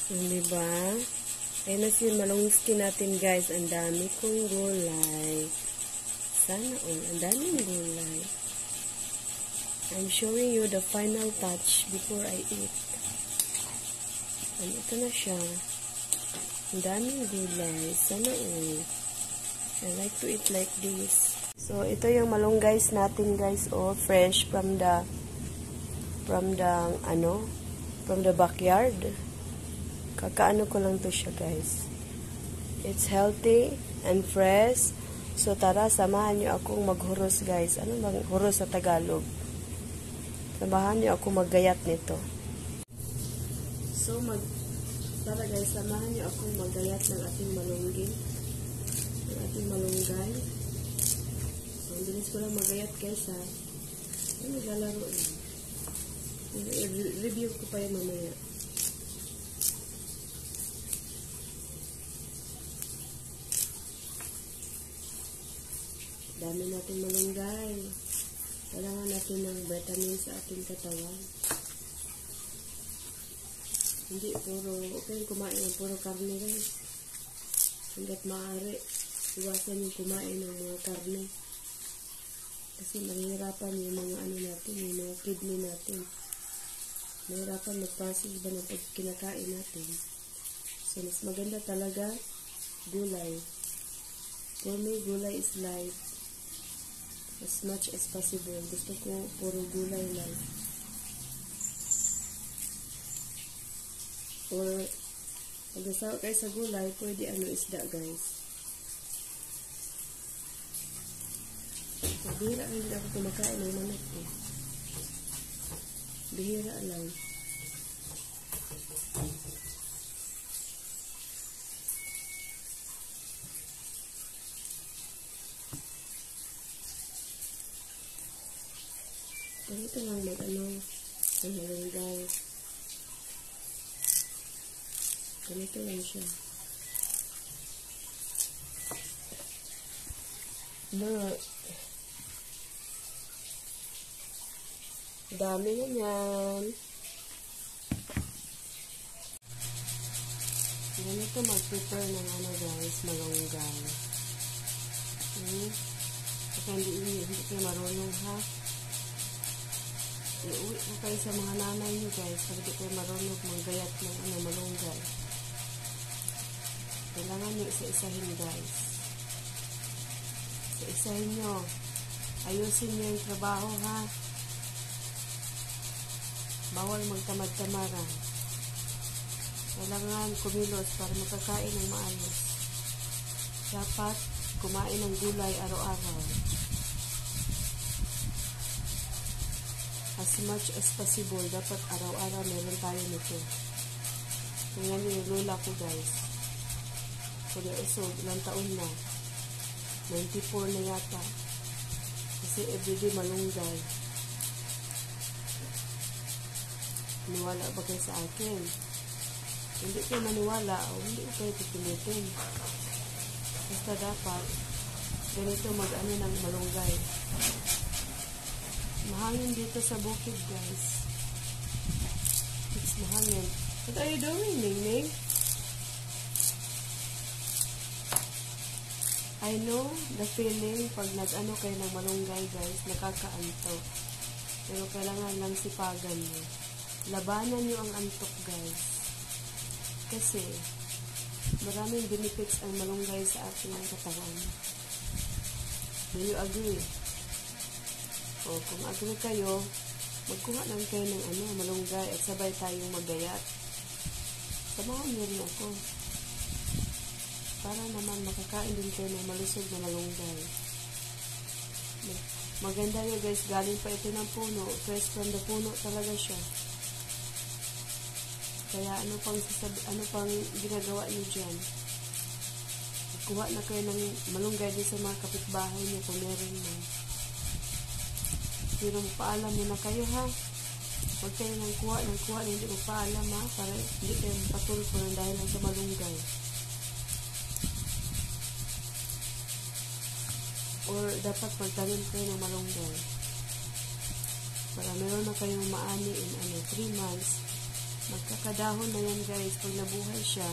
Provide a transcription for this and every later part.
Diba? Ayun na si malungskin natin guys. Ang dami kong gulay. Sana all. Ang daming gulay. I'm showing you the final touch before I eat. And ito na siya. Ang daming gulay. Sana all. I like to eat like this. So, ito yung malunggay natin guys. Oh, fresh from the backyard. Kakaano ko lang to siya guys. It's healthy and fresh. So tara, samahan niyo akong maghuros guys. Ano bang huros sa Tagalog? Samahan niyo ako maggayat nito. So tara guys, samahan niyo akong maggayat ng ating malunggay. Ng ating malunggay. So, ang bilis ko lang maggayat guys ha. Ano naglalaro lang. Review ko pa yung mamaya. Dami natin malunggay. Kailangan natin ng vitamin sa ating katawan. Hindi okay kumain ng puro karne guys. Hanggat maaari, iwasan yung kumain ng mga karne. Kasi mahirapan yung mga natin, yung mga kidney natin. Mahirapan mag-process ba ng kinakain natin. So, mas maganda talaga gulay. For me, gulay is life. As much as possible. Gusto ko puro gulay lang. Or, pag nasawa kayo sa gulay, pwede isda guys. So, bihira hindi ako kumakain ng manok eh. Bihira lang. Ganito lang ang malunggay. Ganito lang siya. Look. Dami na yan. Ganito mag-prepare ng guys, malunggay. Kasi hindi kayo marunong ha. Iuwi ko kayo sa mga nanay nyo guys. Hindi kayo marunong maggayat ng malunggay. Kailangan nyo isa-isahin guys. Isa-isahin nyo. Ayusin nyo yung trabaho ha. Bawal magtamad-tamaran. Kailangan kumilos para makakain ng maayos. Dapat kumain ng gulay araw-araw. As much as possible, dapat araw-araw meron tayo nito. Tingnan nyo yung lola ko guys. So, ilang taon na. 94 na yata. Kasi everyday malunggay. Maniwala ba kayo sa akin? Hindi kayo maniwala o hindi kayo pipilitin. Basta dapat ganito mag-ano ng malunggay. Mahangin dito sa bukid guys. It's mahangin. What are you doing, Ning-Ning? I know the feeling pag nag-ano kayo ng malunggay guys, nakakaantok. Pero kailangan lang sipagan nyo. Labanan nyo ang antok guys. Kasi maraming benefits ang malunggay sa ating katawan. Do you agree? O kung agree kayo, magkuha lang kayo ng malunggay at sabay tayong maggayat. Samahan niyo rin ako. Para naman makakain din kayo ng malusog na malunggay. Maganda yun guys, galing pa ito ng puno. Fresh from the puno talaga siya. Kaya ano pang ginagawa niyo dyan? Kuha na kayo ng malunggay din sa mga kapitbahay niyo kung meron mo. Pero paalam mo na kayo ha. Huwag kayo nang kuha, hindi mo paalam ha. Para hindi kayo patulpo ng dahil lang sa malunggay. Or dapat magtanim kayo ng malunggay. Para meron na kayong maani in 3 months. Magkakadahon na yan guys. Pag nabuhay siya,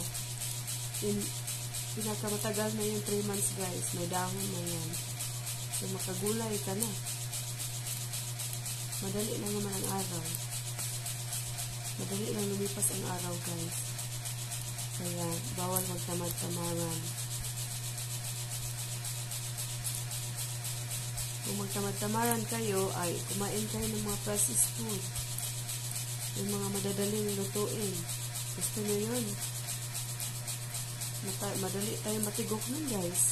pinakamatagal na yung 3 months guys. May dahon na yan. So makagulay ka na. Madali lang naman ang araw. Madali lang lumipas ang araw guys. Kaya bawal magtamad-tamaran. Kung magtamad-tamaran kayo, ay kumain kayo ng mga processed food. Yung mga madadaling lutuin. Gusto nyo yun? Madali tayo matigok nun guys.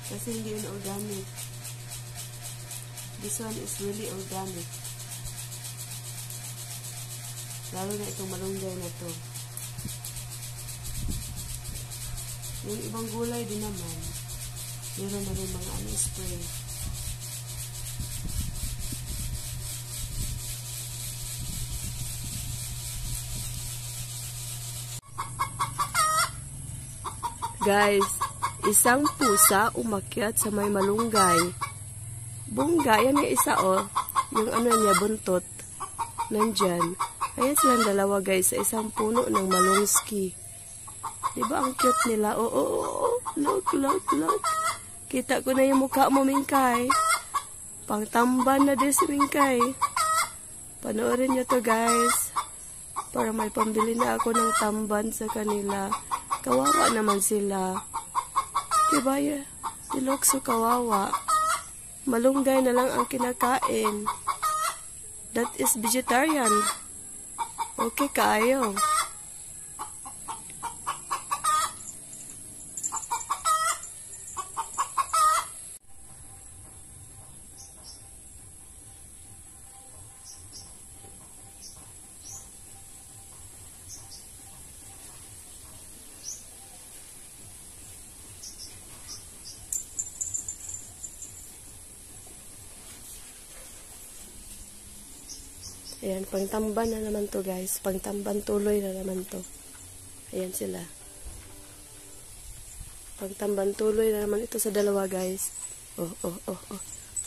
Kasi hindi yun organic. This one is really organic. Lalo na itong malunggay na to. Yung ibang gulay din naman, meron na rin mga spray. Guys, isang pusa umakyat sa may malunggay. Bungga, yan yung isa yung ano niya, buntot. Nandyan. Ayan silang dalawa guys, sa isang puno ng malungski. Diba ang cute nila? Oo. Look. Kita ko na yung mukha mo, Mingkay. Pangtamban na din si Mingkay. Panoorin nyo to guys. Para may pambili na ako ng tamban sa kanila. Kawawa naman sila. Diba ya? They look so kawawa. Malunggay na lang ang kinakain. That is vegetarian. Okay kaayo. Ayan, pangtamban na naman to guys. Pangtamban tuloy na naman to. Ayan sila. Pangtamban tuloy na naman ito sa dalawa guys.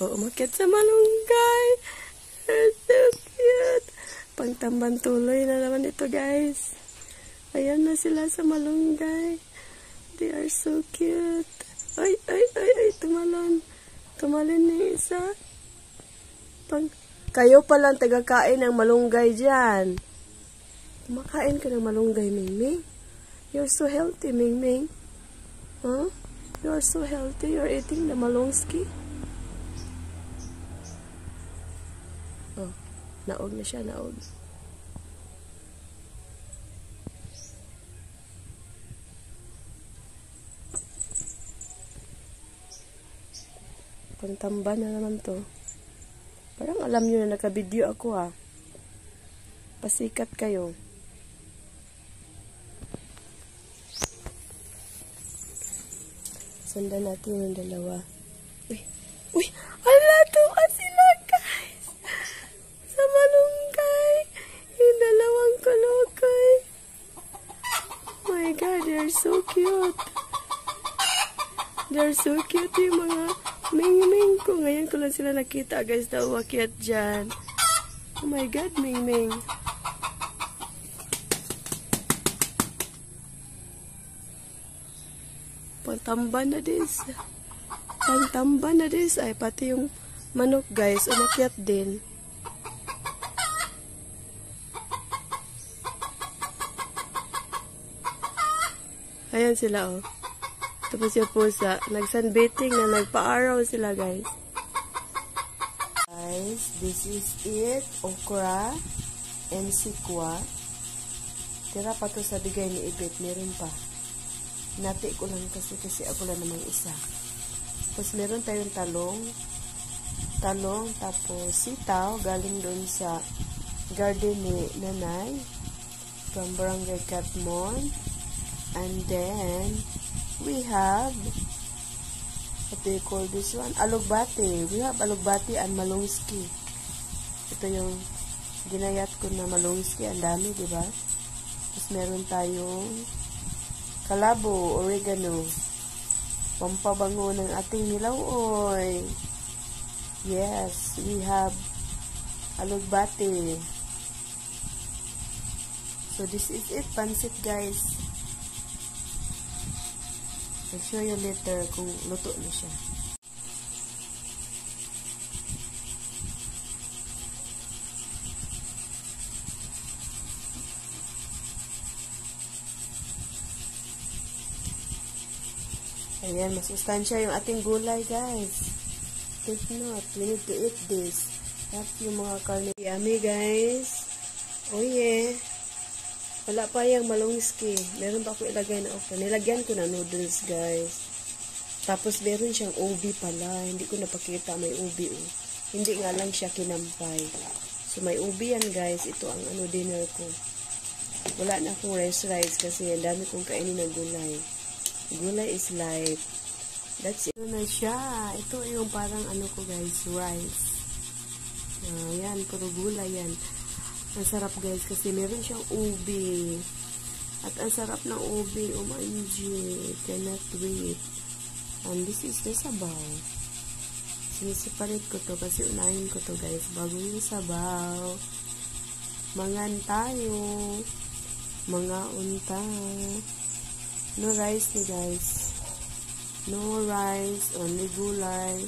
Umakyat sa malunggay. They're so cute. Pangtamban tuloy na naman ito guys. Ayan na sila sa malunggay. They are so cute. Ay, tumalon. Tumalon ni isa. Kayo palang tagakain ng malunggay dyan. Kumakain ka ng malunggay, Mingming. You're so healthy, Mingming. Huh? You're so healthy. You're eating the malungski. Oh, naog na siya, naog. Pangtamban na naman to. Parang alam nyo na naka-video ako Pasikat kayo. Sundan natin yung dalawa. Uy! Ala, tuwa sila guys! Sa malunggay! Yung dalawang kalokay. Oh my God, they're so cute. They're so cute yung mga Mingming ko. Ngayon ko lang sila nakita guys na umakyat dyan. Oh my God, Mingming. Pangtamban na dis. Pangtamban na dis. Ay, pati yung manok guys, umakyat din. Ayan sila Tapos yung pusa, nag-sunbathing na nagpa-araw sila guys. Guys, this is it. Okra and sikwa. Tira pa to sa bigay ni Ibet. Meron pa. Nati ko lang kasi ako lang namang isa. Tapos meron tayong talong, tapos sitaw, galing doon sa garden ni Nanay from Barangay Katmon. And then we have, what do you call this one? Alugbati. We have alugbati and malungski. Ito yung ginayat ko na malungski. Ang dami, diba? Tapos meron tayong kalabo, oregano. Pampabango ng ating nilawoy. Yes, we have alugbati. So this is it, pansit guys. I'll show you later kung luto na siya. Ayan, masustansya yung ating gulay guys. Take note, we need to eat this. At yung mga karne. Yummy guys. Oh yeah. Wala pa yung malungski. Meron pa ako ilagay na okra. Nilagyan ko na noodles, guys. Tapos meron siyang ubi pala. Hindi ko napakita may ubi. Oh. Hindi nga lang siya kinampay. So may ubi yan, guys. Ito ang dinner ko. Wala na akong rice kasi ang dami kong kainin ng gulay. Gulay is life. That's it. Ito na siya. Ito yung parang ko, guys, rice. Yan, puro gulay yan. Ang sarap guys kasi meron siyang ubi. At ang sarap ng ubi. Oh my G. Cannot wait. And this is the sabaw. Sinisiparate ko to kasi unahin ko to guys. Bago yung sabaw. Mangan tayo. Mga unta. No rice ni guys. No rice. Only gulay.